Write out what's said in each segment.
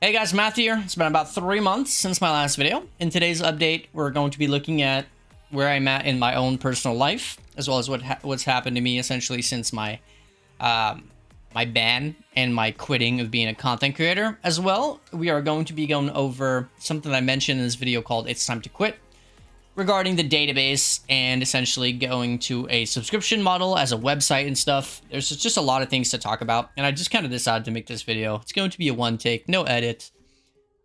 Hey guys, Matthew here. It's been about 3 months since my last video. In today's update, we're going to be looking at where I'm at in my own personal life, as well as what's happened to me essentially since my my ban and my quitting of being a content creator. As well, we are going to be going over something I mentioned in this video called "It's Time to Quit," regarding the database and essentially going to a subscription model as a website and stuff. There's just a lot of things to talk about, and I just kind of decided to make this video. It's going to be a one take, no edit.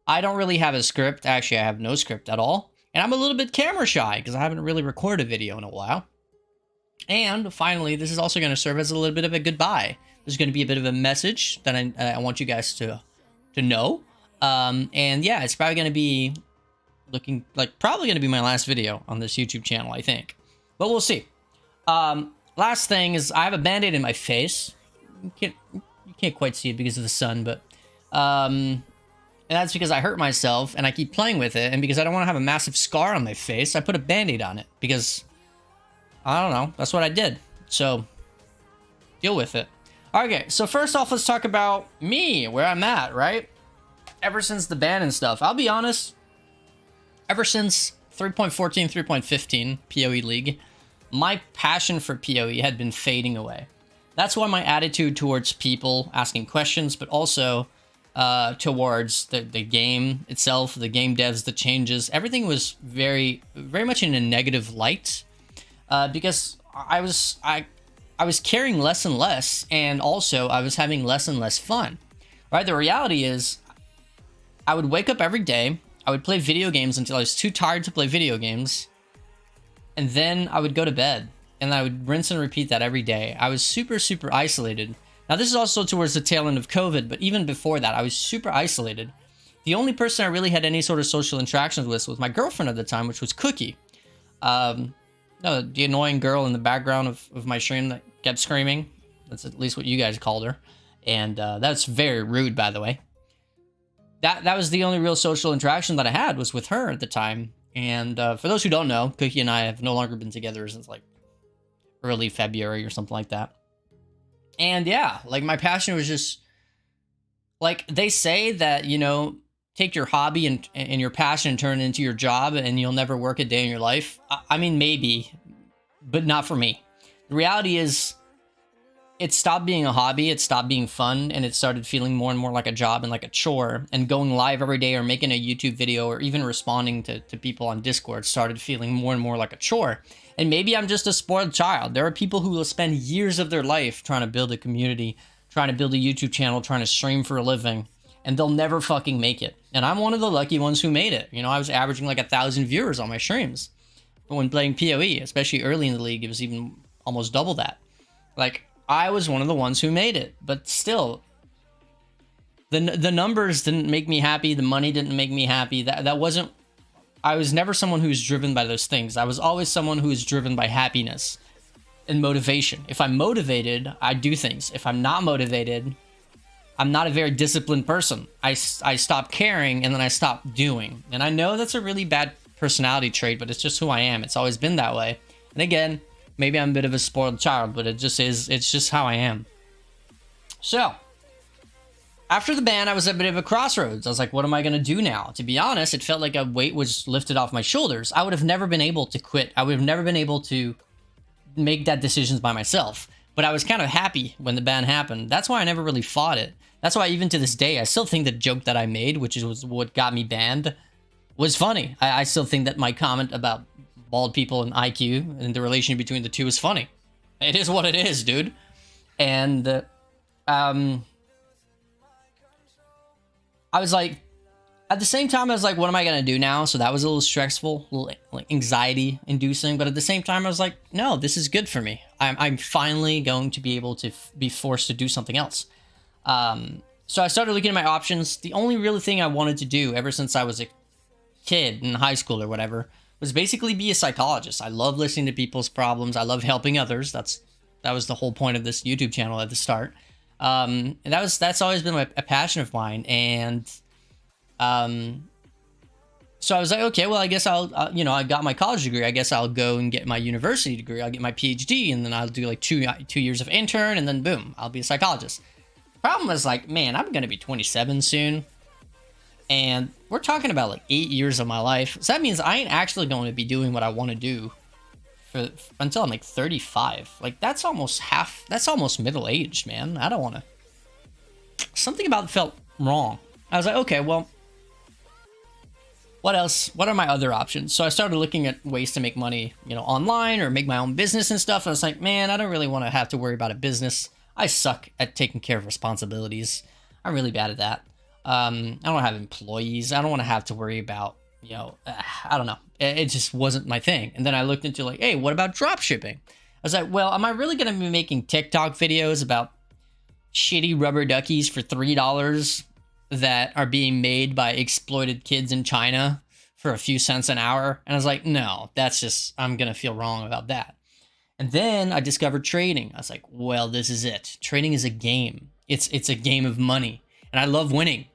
I don't really have a script. Actually, I have no script at all. And I'm a little bit camera shy because I haven't really recorded a video in a while. And finally, this is also going to serve as a little bit of a goodbye. There's going to be a bit of a message that I want you guys to know. And yeah, it's probably going to be looking like probably going to be my last video on this YouTube channel, I think. But we'll see. Last thing is I have a band-aid in my face. You can't quite see it because of the sun, but and that's because I hurt myself and I keep playing with it, and because I don't want to have a massive scar on my face, I put a band-aid on it because I don't know, that's what I did. So deal with it. Okay, so first off, let's talk about me, where I'm at, right? Ever since the ban and stuff, I'll be honest, ever since 3.14, 3.15 PoE League, my passion for PoE had been fading away. That's why my attitude towards people asking questions, but also towards the game itself, the game devs, the changes, everything was very much in a negative light, because I was caring less and less, and also I was having less and less fun. Right? The reality is, I would wake up every day, I would play video games until I was too tired to play video games, and then I would go to bed, and I would rinse and repeat that every day. I was super isolated. Now, this is also towards the tail end of COVID, but even before that, I was super isolated. The only person I really had any sort of social interactions with was my girlfriend at the time, which was Cookie. No, the annoying girl in the background of my stream that kept screaming. That's at least what you guys called her. And that's very rude, by the way. That was the only real social interaction that I had was with her at the time. And for those who don't know, Cookie and I have no longer been together since like early February or something like that. And yeah, like my passion was just like they say that, you know, take your hobby and your passion and turn it into your job and you'll never work a day in your life. I mean, maybe, but not for me. The reality is it stopped being a hobby, it stopped being fun, and it started feeling more and more like a job and like a chore. And going live every day or making a YouTube video or even responding to people on Discord started feeling more and more like a chore. And maybe I'm just a spoiled child. There are people who will spend years of their life trying to build a community, trying to build a YouTube channel, trying to stream for a living, and they'll never fucking make it. And I'm one of the lucky ones who made it. You know, I was averaging like 1,000 viewers on my streams when playing PoE, especially early in the league. It was even almost double that. Like, I was one of the ones who made it, but still, the numbers didn't make me happy. The money didn't make me happy. That wasn't. I was never someone who was driven by those things. I was always someone who was driven by happiness and motivation. If I'm motivated, I do things. If I'm not motivated, I'm not a very disciplined person. I stop caring and then I stop doing. And I know that's a really bad personality trait, but it's just who I am. It's always been that way. And again, maybe I'm a bit of a spoiled child, but it just is. It's just how I am. So, after the ban, I was at a bit of a crossroads. I was like, what am I going to do now? To be honest, it felt like a weight was lifted off my shoulders. I would have never been able to quit. I would have never been able to make that decisions by myself. But I was kind of happy when the ban happened. That's why I never really fought it. That's why even to this day, I still think the joke that I made, which was what got me banned, was funny. I still think that my comment about bald people and IQ and the relation between the two is funny. It is what it is, dude. And I was like, at the same time, I was like, what am I going to do now? So that was a little stressful, a little like anxiety inducing. But at the same time, I was like, no, this is good for me. I'm finally going to be able to be forced to do something else. So I started looking at my options. The only real thing I wanted to do ever since I was a kid in high school or whatever was basically be a psychologist. I love listening to people's problems. I love helping others. That was the whole point of this YouTube channel at the start. And that's always been a passion of mine. And so I was like, okay, well, I guess I'll, you know, I got my college degree. I guess I'll go and get my university degree. I'll get my PhD, and then I'll do like two years of intern, and then boom, I'll be a psychologist. Problem is, like, man, I'm gonna be 27 soon. And we're talking about like 8 years of my life. So that means I ain't actually going to be doing what I want to do for until I'm like 35. Like that's almost middle-aged, man. I don't want to. Something about it felt wrong. I was like, okay, well, what else? What are my other options? So I started looking at ways to make money, online or make my own business and stuff. And I was like, man, I don't really want to have to worry about a business. I suck at taking care of responsibilities. I'm really bad at that. I don't have employees. I don't want to have to worry about, I don't know. It just wasn't my thing. And then I looked into like, hey, what about drop shipping? I was like, well, am I really going to be making TikTok videos about shitty rubber duckies for $3 that are being made by exploited kids in China for a few cents an hour? And I was like, no, I'm going to feel wrong about that. And then I discovered trading. I was like, well, this is it. Trading is a game. It's a game of money. And I love winning.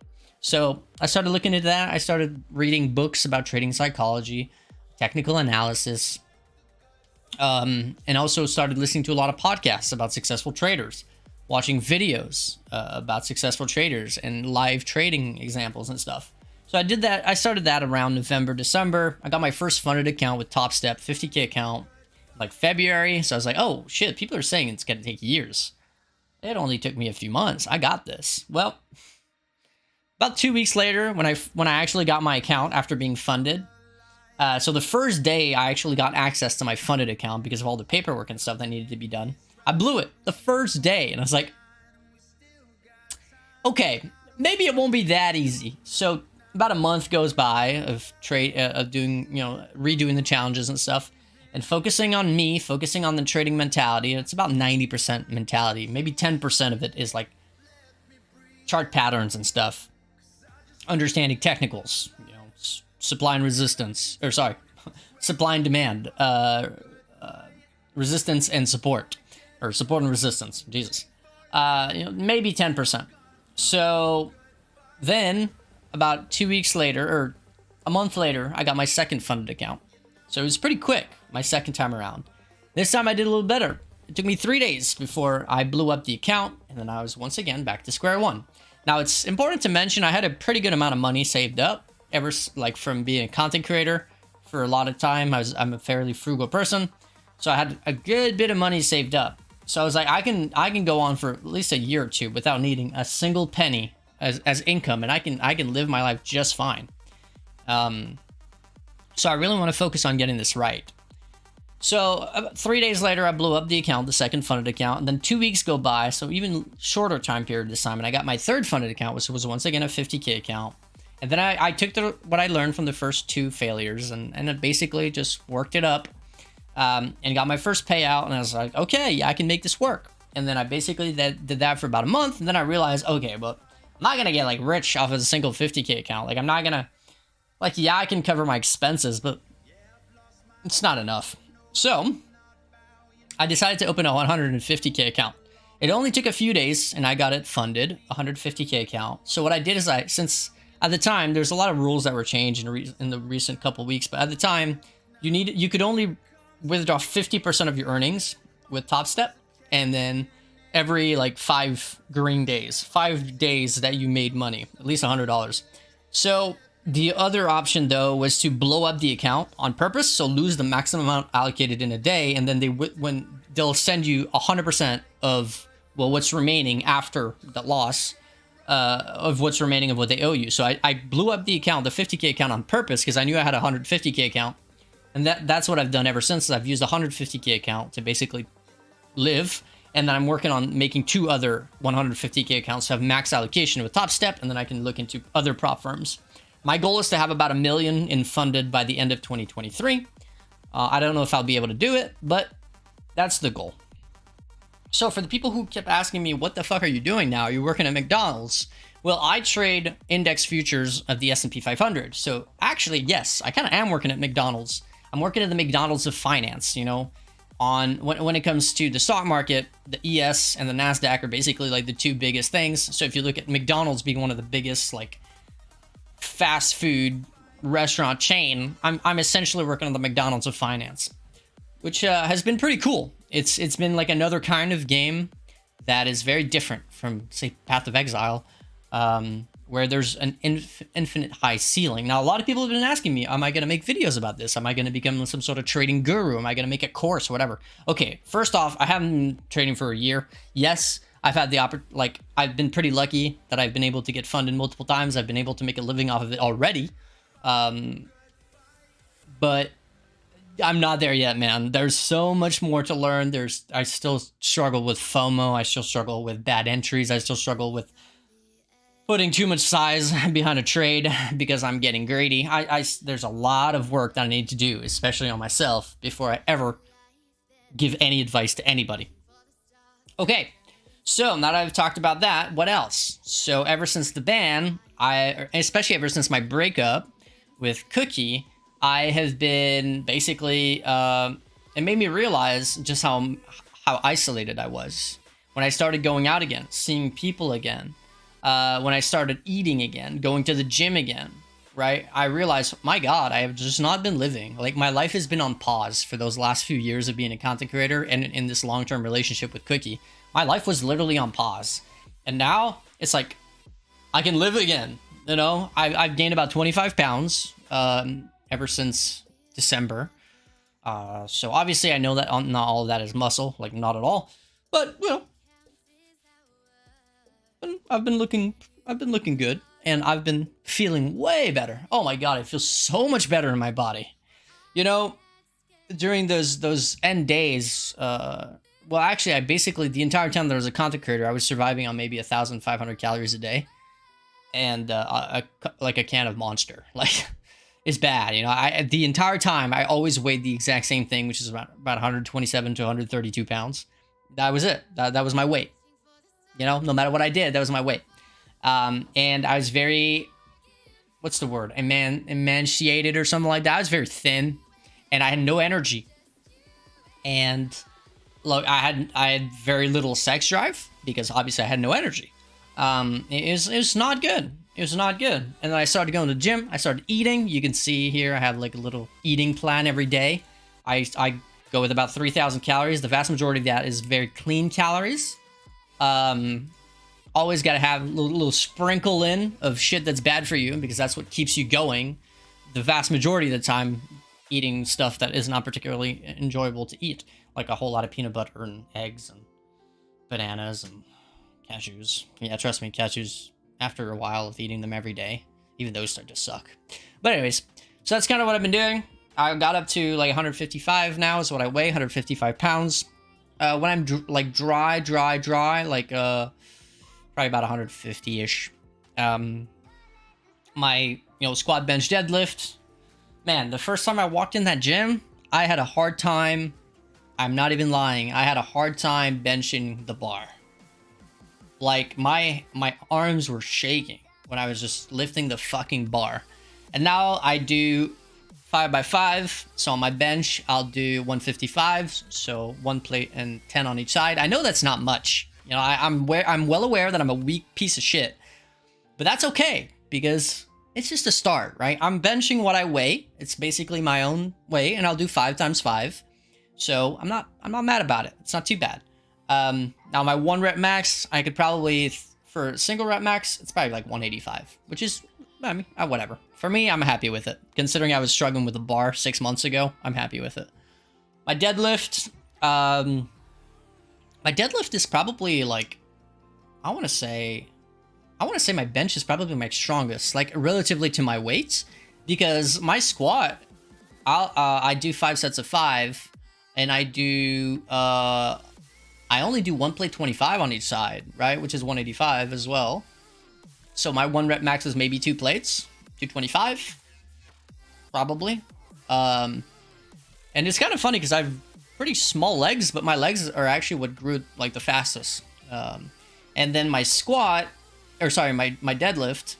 So I started looking into that. I started reading books about trading psychology, technical analysis, and also started listening to a lot of podcasts about successful traders, watching videos about successful traders and live trading examples and stuff. So I did that. I started that around November, December. I got my first funded account with Top Step, 50K account, like February. So I was like, oh shit, people are saying it's going to take years. It only took me a few months. I got this. Well, about 2 weeks later, when I actually got my account after being funded, so the first day I actually got access to my funded account because of all the paperwork and stuff that needed to be done, I blew it the first day, and I was like, okay, maybe it won't be that easy. So about a month goes by of doing, redoing the challenges and stuff, and focusing on the trading mentality. It's about 90% mentality. Maybe 10% of it is like chart patterns and stuff. Understanding technicals, supply and resistance, supply and demand, resistance and support, or support and resistance. Jesus, maybe 10%. So then, about 2 weeks later, or a month later, I got my second funded account. So it was pretty quick, my second time around. This time I did a little better. It took me 3 days before I blew up the account, and then I was once again back to square one. Now, it's important to mention I had a pretty good amount of money saved up from being a content creator for a lot of time. I'm a fairly frugal person, so I had a good bit of money saved up. So I was like, I can go on for at least a year or two without needing a single penny as income, and I can live my life just fine. So I really want to focus on getting this right. So 3 days later, I blew up the account, the second funded account, and then 2 weeks go by, so even shorter time period this time, and I got my third funded account, which was once again a 50K account. And then I took what I learned from the first two failures and it basically just worked it up, and got my first payout, and I was like, okay, yeah, I can make this work. And then I basically did that for about a month, and then I realized, okay, well, I'm not gonna get like rich off of a single 50K account. Like I'm not gonna, yeah, I can cover my expenses, but it's not enough. So I decided to open a 150K account. It only took a few days and I got it funded, 150K account. So what I did is since at the time, there's a lot of rules that were changed in the recent couple weeks, but at the time you could only withdraw 50% of your earnings with Top Step. And then every 5 green days, 5 days that you made money, at least $100. So the other option, though, was to blow up the account on purpose, so lose the maximum amount allocated in a day, and then they'll send you 100% of what's remaining after the loss of what's remaining of what they owe you. So I blew up the account, the 50K account, on purpose because I knew I had a 150K account, and that's what I've done ever since. I've used a 150K account to basically live, and then I'm working on making 2 other 150K accounts to have max allocation with Top Step, and then I can look into other prop firms. My goal is to have about $1 million in funded by the end of 2023. I don't know if I'll be able to do it, but that's the goal. So for the people who kept asking me, what the fuck are you doing now? You're working at McDonald's. Well, I trade index futures of the S&P 500. So actually, yes, I kind of am working at McDonald's. I'm working at the McDonald's of finance, when it comes to the stock market. The ES and the NASDAQ are basically the 2 biggest things. So if you look at McDonald's being one of the biggest, fast food restaurant chain, I'm essentially working on the McDonald's of finance, which has been pretty cool. It's been another kind of game that is very different from, say, Path of Exile, where there's an infinite high ceiling. Now, a lot of people have been asking me, am I going to make videos about this? Am I going to become some sort of trading guru? Am I going to make a course, whatever? Okay, first off, I haven't been trading for a year. Yes, I've had the I've been pretty lucky that I've been able to get funded multiple times. I've been able to make a living off of it already. But I'm not there yet, man. There's so much more to learn. I still struggle with FOMO. I still struggle with bad entries. I still struggle with putting too much size behind a trade because I'm getting greedy. There's a lot of work that I need to do, especially on myself, before I ever give any advice to anybody. Okay, so now that I've talked about that, what else? So ever since the ban, especially ever since my breakup with Cookie, I have been basically, it made me realize just how isolated I was. When I started going out again, seeing people again, when I started eating again, going to the gym again, right? I realized, my God, I have just not been living. Like, my life has been on pause for those last few years of being a content creator and in this long-term relationship with Cookie. My life was literally on pause. And now it's like, I can live again. You know, I've gained about 25 pounds ever since December. So obviously I know that not all of that is muscle, like not at all. But, you know, I've been looking good, and I've been feeling way better. Oh my God, I feel so much better in my body. You know, during those end days, well, actually, I basically, the entire time that I was a content creator, I was surviving on maybe 1,500 calories a day, and like a can of Monster. Like, it's bad, you know. The entire time, I always weighed the exact same thing, which is about 127 to 132 pounds. That was it. That was my weight. You know, no matter what I did, that was my weight. And I was very, what's the word? Emaciated or something like that. I was very thin, and I had no energy. And look, I had very little sex drive because obviously I had no energy. It was not good. It was not good. And then I started going to the gym. I started eating. You can see here I have like a little eating plan every day. I go with about 3,000 calories. The vast majority of that is very clean calories. Always got to have a little sprinkle in of shit that's bad for you, because that's what keeps you going the vast majority of the time, eating stuff that is not particularly enjoyable to eat, like a whole lot of peanut butter and eggs and bananas and cashews. Yeah, trust me, cashews, after a while of eating them every day, even those start to suck. But anyways, so that's kind of what I've been doing. I got up to like 155 now is what I weigh, 155 pounds. When I'm like dry, like probably about 150-ish. My squat, bench, deadlift. Man, the first time I walked in that gym, I had a hard time. I'm not even lying. I had a hard time benching the bar. Like my arms were shaking when I was just lifting the fucking bar. And now I do 5x5, so on my bench I'll do 155, so 1 plate and 10 on each side. I know that's not much, you know. I'm well aware that I'm a weak piece of shit, but that's okay because it's just a start, right? I'm benching what I weigh. It's basically my own weight, and I'll do 5x5. So I'm not mad about it. It's not too bad. Now my 1 rep max, I could probably, for single rep max, it's probably like 185, which is, I mean, whatever. For me, I'm happy with it. Considering I was struggling with the bar 6 months ago, I'm happy with it. My deadlift, is probably like, I want to say my bench is probably my strongest, like relatively to my weights, because my squat, I do 5 sets of 5, and I only do 1 plate 25 on each side, right? Which is 185 as well. So my 1 rep max is maybe 2 plates, 225, probably. And it's kind of funny because I have pretty small legs, but my legs are actually what grew like the fastest. And then my squat, my deadlift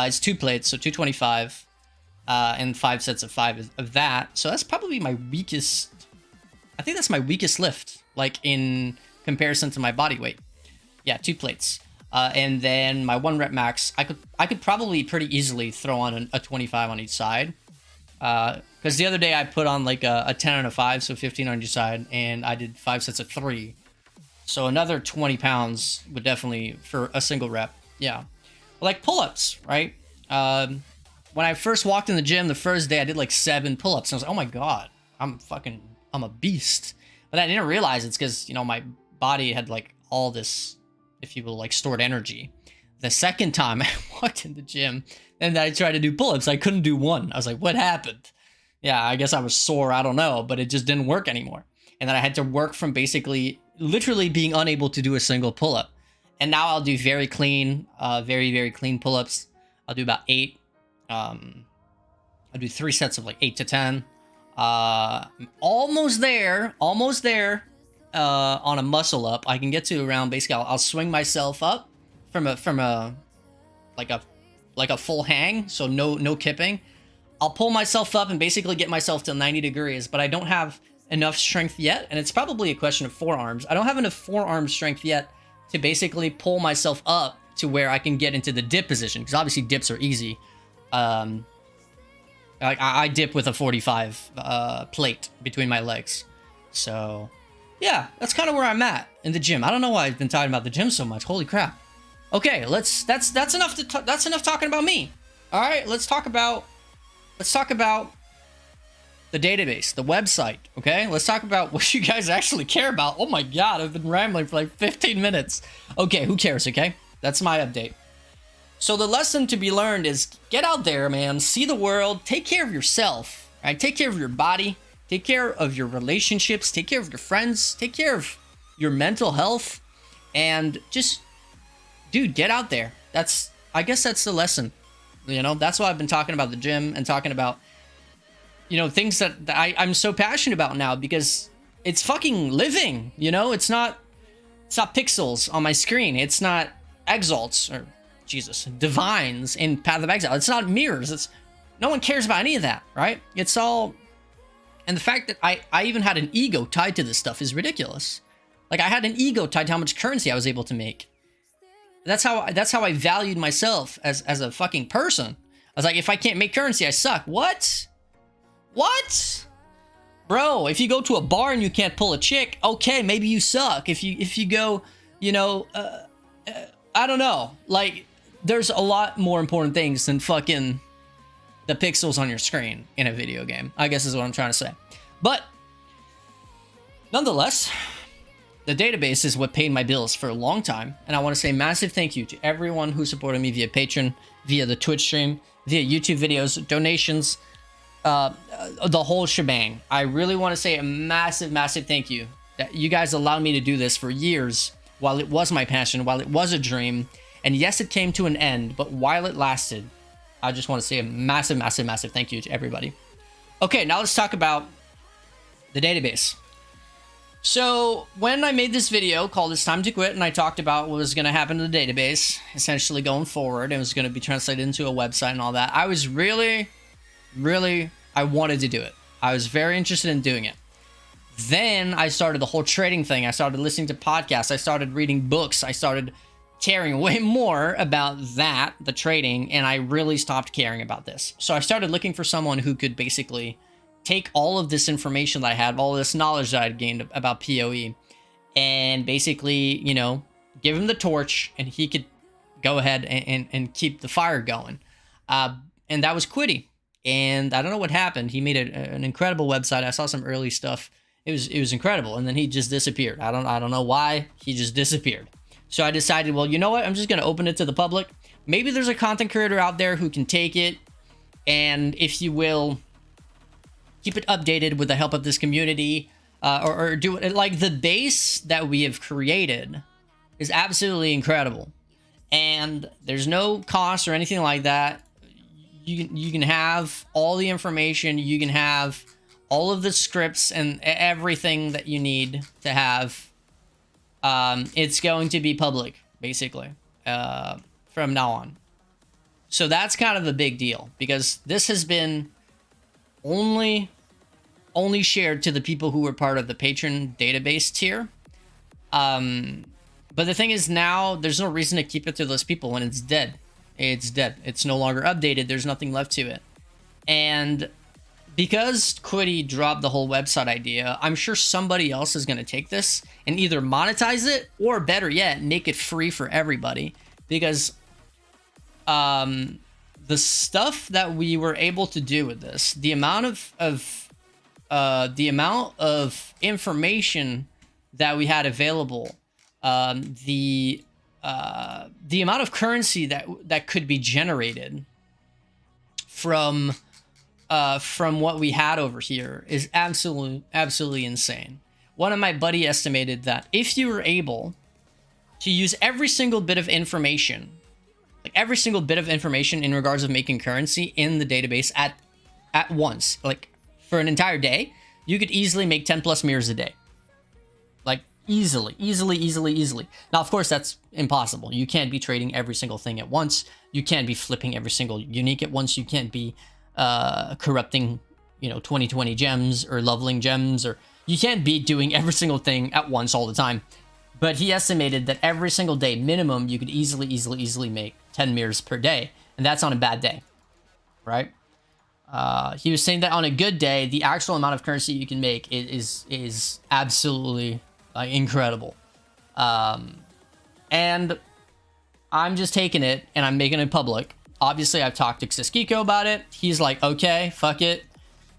is 2 plates, so 225, and 5 sets of 5 of that. So that's probably my weakest. I think that's my weakest lift, like in comparison to my body weight. Yeah, 2 plates. And then my 1 rep max, I could probably pretty easily throw on a 25 on each side. Because the other day I put on like a 10 and a 5, so 15 on each side, and I did 5 sets of 3. So another 20 pounds would definitely, for a single rep. Yeah. Like pull-ups, right? When I first walked in the gym the first day, I did like 7 pull-ups. And I was like, oh my God, I'm a beast. But I didn't realize it's because, you know, my body had like all this, if you will, like stored energy. The second time I walked in the gym and I tried to do pull-ups, I couldn't do one. I was like, what happened? Yeah, I guess I was sore. I don't know, but it just didn't work anymore. And then I had to work from basically literally being unable to do a single pull-up. And now I'll do very clean, very clean pull-ups. I'll do about 8. I'll do 3 sets of like 8 to 10. Almost there on a muscle up. I can get to around basically I'll swing myself up from a full hang, so no kipping. I'll pull myself up and basically get myself to 90 degrees, but I don't have enough strength yet, and it's probably a question of forearms. I don't have enough forearm strength yet to basically pull myself up to where I can get into the dip position, because obviously dips are easy. I dip with a 45 plate between my legs. So yeah, that's kind of where I'm at in the gym. I don't know why I've been talking about the gym so much. Holy crap. Okay, that's enough that's enough talking about me. All right, let's talk about the database, the website, okay? Let's talk about what you guys actually care about. Oh my God, I've been rambling for like 15 minutes. Okay, who cares, okay? That's my update. So the lesson to be learned is get out there, man. See the world. Take care of yourself, right? Take care of your body. Take care of your relationships. Take care of your friends. Take care of your mental health. And just, dude, get out there. I guess that's the lesson. You know, that's why I've been talking about the gym and talking about, you know, things that I'm so passionate about now, because it's fucking living, you know? It's not pixels on my screen. It's not exalts or Jesus, divines in Path of Exile. It's not mirrors. No one cares about any of that, right? It's all, and the fact that I even had an ego tied to this stuff is ridiculous. Like I had an ego tied to how much currency I was able to make. That's how I valued myself as a fucking person. I was like, if I can't make currency, I suck. What? Bro, if you go to a bar and you can't pull a chick, okay, maybe you suck. If you go, you know, I don't know. Like, there's a lot more important things than fucking the pixels on your screen in a video game, I guess is what I'm trying to say. But nonetheless, the database is what paid my bills for a long time. And I want to say massive thank you to everyone who supported me via Patreon, via the Twitch stream, via YouTube videos, donations, the whole shebang. I really want to say a massive thank you that you guys allowed me to do this for years, while it was my passion, while it was a dream. And yes, it came to an end, but while it lasted, I just want to say a massive thank you to everybody. Okay, now let's talk about the database. So when I made this video called It's Time to Quit, and I talked about what was going to happen to the database, essentially going forward, it was going to be translated into a website and all that, I was really, I wanted to do it. I was very interested in doing it. Then I started the whole trading thing. I started listening to podcasts. I started reading books. I started caring way more about that, the trading, and I really stopped caring about this. So I started looking for someone who could basically take all of this information that I had, all this knowledge that I'd gained about PoE, and basically, you know, give him the torch, and he could go ahead and keep the fire going. And that was Quitty. And I don't know what happened. He made an incredible website. I saw some early stuff. It was incredible, and then he just disappeared. I don't know why. He just disappeared. So I decided, well, you know what? I'm just going to open it to the public. Maybe there's a content creator out there who can take it and, if you will, keep it updated with the help of this community, or do it. Like, the base that we have created is absolutely incredible, and there's no cost or anything like that. You can have all the information. You can have all of the scripts and everything that you need to have. It's going to be public, basically, from now on. So that's kind of a big deal, because this has been only shared to the people who were part of the patron database tier. But the thing is, now there's no reason to keep it to those people when it's dead. It's dead. It's no longer updated. There's nothing left to it. And because Quitty dropped the whole website idea, I'm sure somebody else is going to take this and either monetize it, or better yet, make it free for everybody. Because the stuff that we were able to do with this, the amount of information that we had available, the amount of currency that could be generated from what we had over here is absolutely insane. One of my buddy estimated that if you were able to use every single bit of information, like every single bit of information in regards of making currency in the database at once, like for an entire day, you could easily make 10 plus mirrors a day. Like easily. Now, of course, that's impossible. You can't be trading every single thing at once. You can't be flipping every single unique at once. You can't be corrupting, 2020 gems or leveling gems, or you can't be doing every single thing at once all the time. But he estimated that every single day, minimum, you could easily make 10 mirrors per day. And that's on a bad day, right? He was saying that on a good day, the actual amount of currency you can make is absolutely incredible. And I'm just taking it and I'm making it public. Obviously, I've talked to Xiskiko about it. He's like, okay, fuck it.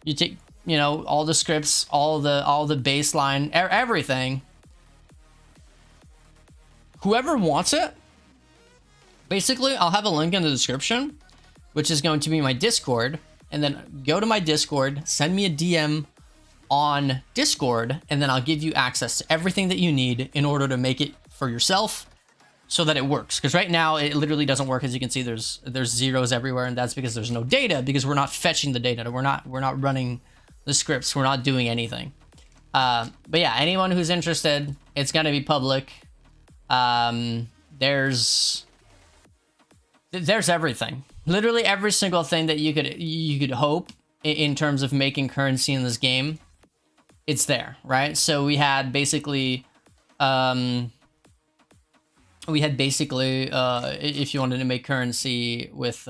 You take, all the scripts, all the baseline, everything. Whoever wants it, basically, I'll have a link in the description, which is going to be my Discord. And then go to my Discord, send me a DM on Discord, and then I'll give you access to everything that you need in order to make it for yourself so that it works. Because right now, it literally doesn't work. As you can see, there's zeros everywhere, and that's because there's no data, because we're not fetching the data. We're not running the scripts. We're not doing anything. But yeah, anyone who's interested, it's going to be public. There's everything. Literally every single thing that you could hope in terms of making currency in this game, it's there, right? So we had basically, if you wanted to make currency with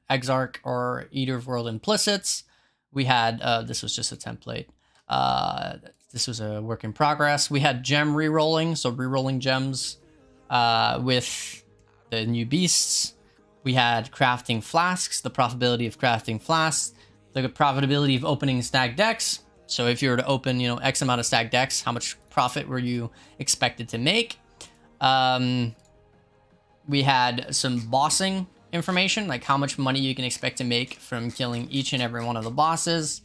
Exarch or Eater of World implicits, we had, this was just a template. This was a work in progress. We had gem rerolling, so rerolling gems with the new beasts. We had crafting flasks, the profitability of crafting flasks, the profitability of opening stacked decks. So if you were to open, X amount of stacked decks, how much profit were you expected to make? We had some bossing information, like how much money you can expect to make from killing each and every one of the bosses.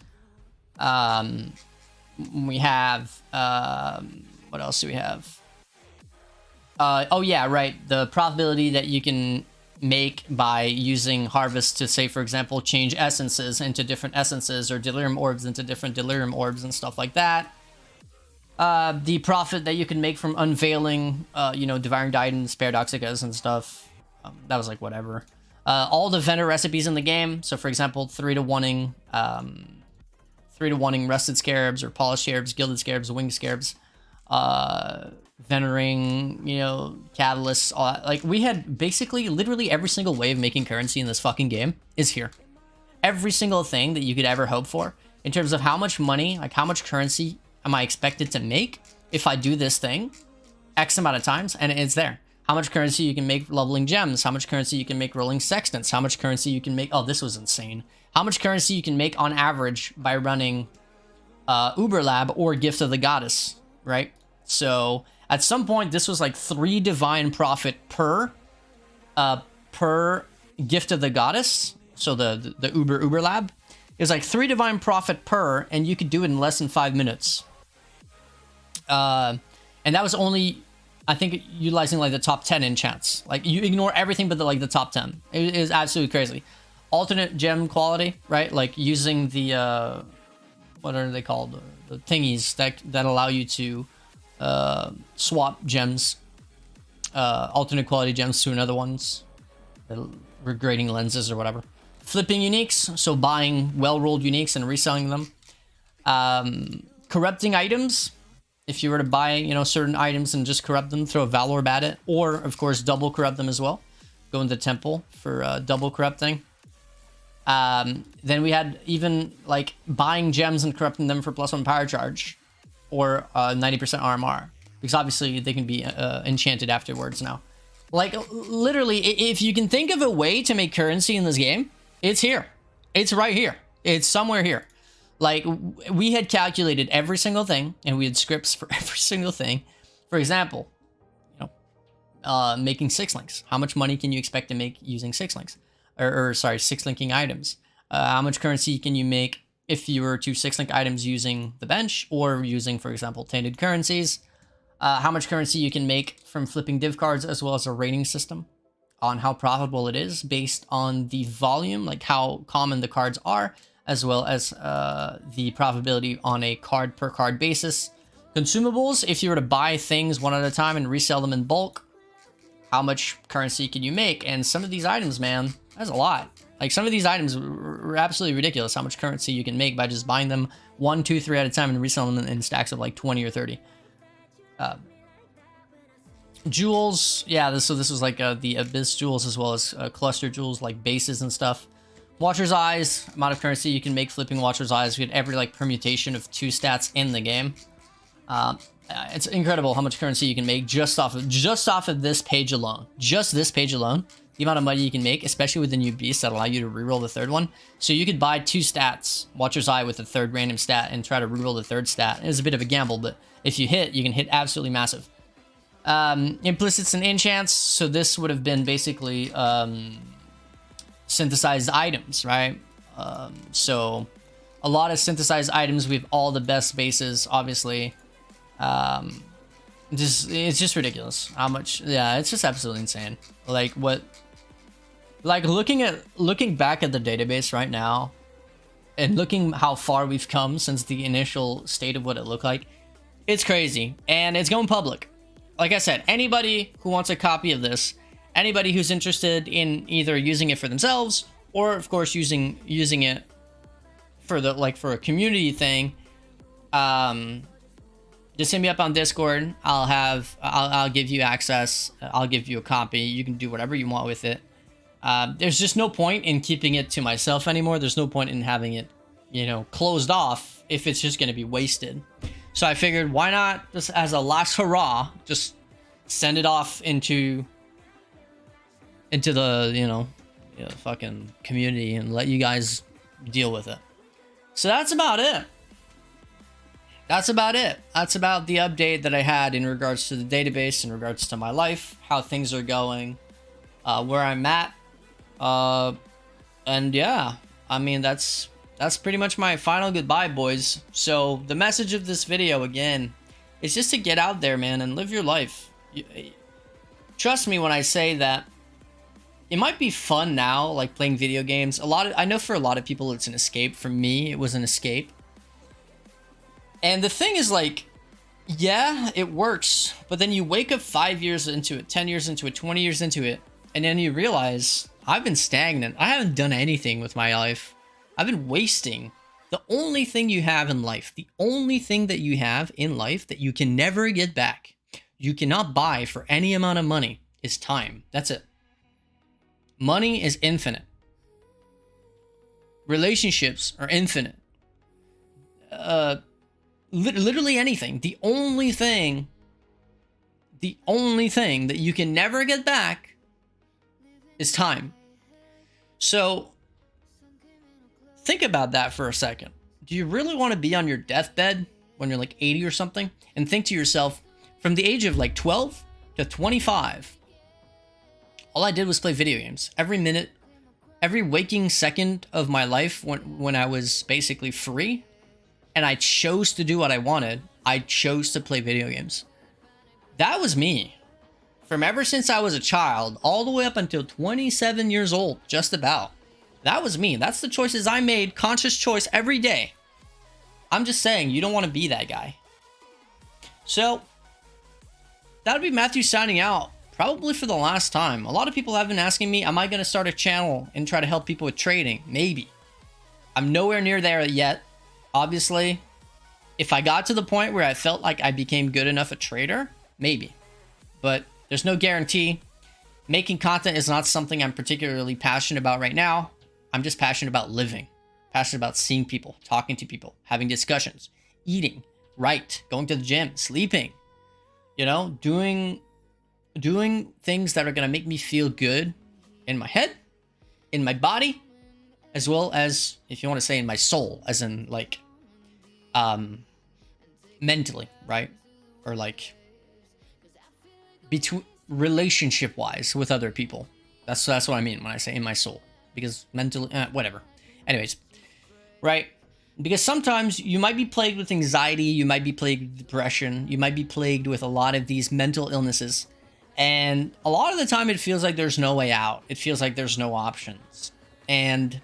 We have, what else do we have? Oh yeah, right. The probability that you can make by using harvest to, say, for example, change essences into different essences, or delirium orbs into different delirium orbs and stuff like that. The profit that you can make from unveiling, devouring diadems, paradoxicas and stuff. That was like whatever. All the vendor recipes in the game. So for example, 3-to-1ing rusted scarabs or polished scarabs, gilded scarabs, winged scarabs, venering, catalysts, all that. Like, we had basically literally every single way of making currency in this fucking game is here. Every single thing that you could ever hope for in terms of how much money, like how much currency am I expected to make if I do this thing X amount of times, and it's there. How much currency you can make leveling gems, how much currency you can make rolling sextants, how much currency you can make, oh, this was insane. How much currency you can make on average by running Uber Lab or Gift of the Goddess, right? So at some point, this was like 3 divine profit per Gift of the Goddess. So the Uber Lab is like 3 divine profit per, and you could do it in less than 5 minutes. And that was only, I think, utilizing like the top 10 enchants. Like, you ignore everything but the top 10. It is absolutely crazy. Alternate gem quality, right? Like using the what are they called? The thingies that allow you to swap gems, alternate quality gems to another ones, regrading lenses or whatever. Flipping uniques, so buying well-rolled uniques and reselling them. Corrupting items, if you were to buy, certain items and just corrupt them, throw a Valorb at it, or of course double corrupt them as well. Go into temple for double corrupting. Then we had even like buying gems and corrupting them for +1 power charge, or 90% RMR, because obviously they can be enchanted afterwards now. Like, literally, if you can think of a way to make currency in this game, it's here. It's right here. It's somewhere here. Like, we had calculated every single thing, and we had scripts for every single thing. For example, making 6 links. How much money can you expect to make using 6 links? Or sorry, 6 linking items. How much currency can you make if you were to 6 link items using the bench or using, for example, tainted currencies? How much currency you can make from flipping div cards, as well as a rating system on how profitable it is based on the volume, like how common the cards are, as well as the profitability on a card per card basis. Consumables, if you were to buy things one at a time and resell them in bulk, how much currency can you make? And some of these items, man, that's a lot. Like, some of these items are absolutely ridiculous how much currency you can make by just buying them 1, 2, 3 at a time and reselling them in stacks of like 20 or 30. Jewels, yeah, so this was like the Abyss jewels, as well as cluster jewels like bases and stuff. Watcher's Eyes, amount of currency you can make flipping Watcher's Eyes. We had every like permutation of 2 stats in the game. It's incredible how much currency you can make just off of this page alone. Just this page alone, the amount of money you can make, especially with the new beasts that allow you to reroll the 3rd one. So you could buy 2 stats, Watcher's Eye with the 3rd random stat, and try to reroll the 3rd stat. It was a bit of a gamble, but if you hit, you can hit absolutely massive. Implicits and enchants, so this would have been basically synthesized items, right? So a lot of synthesized items. We have all the best bases, obviously. It's just ridiculous how much. Yeah, it's just absolutely insane. Like, looking back at the database right now and looking how far we've come since the initial state of what it looked like, it's crazy, and it's going public. Like I said, anybody who wants a copy of this, anybody who's interested in either using it for themselves or, of course, using it for for a community thing, just hit me up on Discord. I'll give you access. I'll give you a copy. You can do whatever you want with it. There's just no point in keeping it to myself anymore. There's no point in having it, closed off if it's just going to be wasted. So I figured, why not, just as a last hurrah, just send it off into the, fucking community and let you guys deal with it. So that's about it. That's about the update that I had in regards to the database, in regards to my life, how things are going, where I'm at. And yeah, I mean, that's pretty much my final goodbye, boys. So the message of this video, again, is just to get out there, man, and live your life. Trust me when I say that it might be fun now, like playing video games. I know for a lot of people it's an escape. For me, it was an escape. And the thing is, like, yeah, it works. But then you wake up 5 years into it, 10 years into it, 20 years into it, and then you realize, I've been stagnant. I haven't done anything with my life. I've been wasting. The only thing you have in life, the only thing that you have in life that you can never get back, you cannot buy for any amount of money, is time. That's it. Money is infinite. Relationships are infinite. Literally anything. The only thing that you can never get back is time. So think about that for a second. Do you really want to be on your deathbed when you're like 80 or something and think to yourself, from the age of like 12 to 25, all I did was play video games. Every minute, every waking second of my life when I was basically free and I chose to do what I wanted, I chose to play video games. That was me. From ever since I was a child, all the way up until 27 years old, just about. That was me. That's the choices I made, conscious choice every day. I'm just saying, you don't want to be that guy. So, that would be Matthew signing out, probably for the last time. A lot of people have been asking me, am I going to start a channel and try to help people with trading? Maybe. I'm nowhere near there yet. Obviously, if I got to the point where I felt like I became good enough a trader, maybe. But there's no guarantee. Making content is not something I'm particularly passionate about right now. I'm just passionate about living. Passionate about seeing people, talking to people, having discussions, eating, right, going to the gym, sleeping, doing doing things that are going to make me feel good in my head, in my body, as well as, if you want to say, in my soul, as in like mentally, right? Or like between relationship wise with other people. That's what I mean when I say in my soul, because mentally, whatever. Anyways, right? Because sometimes you might be plagued with anxiety, you might be plagued with depression, you might be plagued with a lot of these mental illnesses, and a lot of the time it feels like there's no way out. It feels like there's no options. And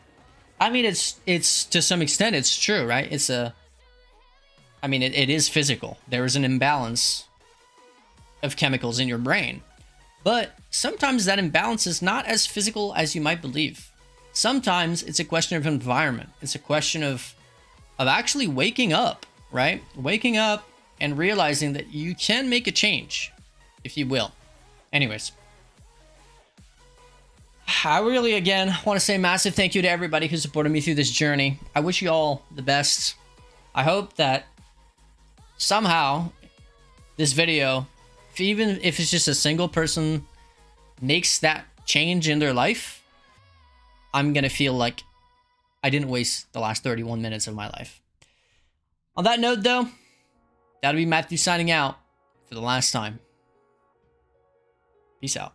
I mean, it's to some extent it's true, right? It is physical. There is an imbalance of chemicals in your brain. But sometimes that imbalance is not as physical as you might believe. Sometimes it's a question of environment. It's a question of actually waking up, right? Waking up and realizing that you can make a change, if you will. Anyways, I really, again, want to say massive thank you to everybody who supported me through this journey. I wish you all the best. I hope that somehow this video, even if it's just a single person, makes that change in their life, I'm going to feel like I didn't waste the last 31 minutes of my life. On that note, though, that'll be Matthew signing out for the last time. Peace out.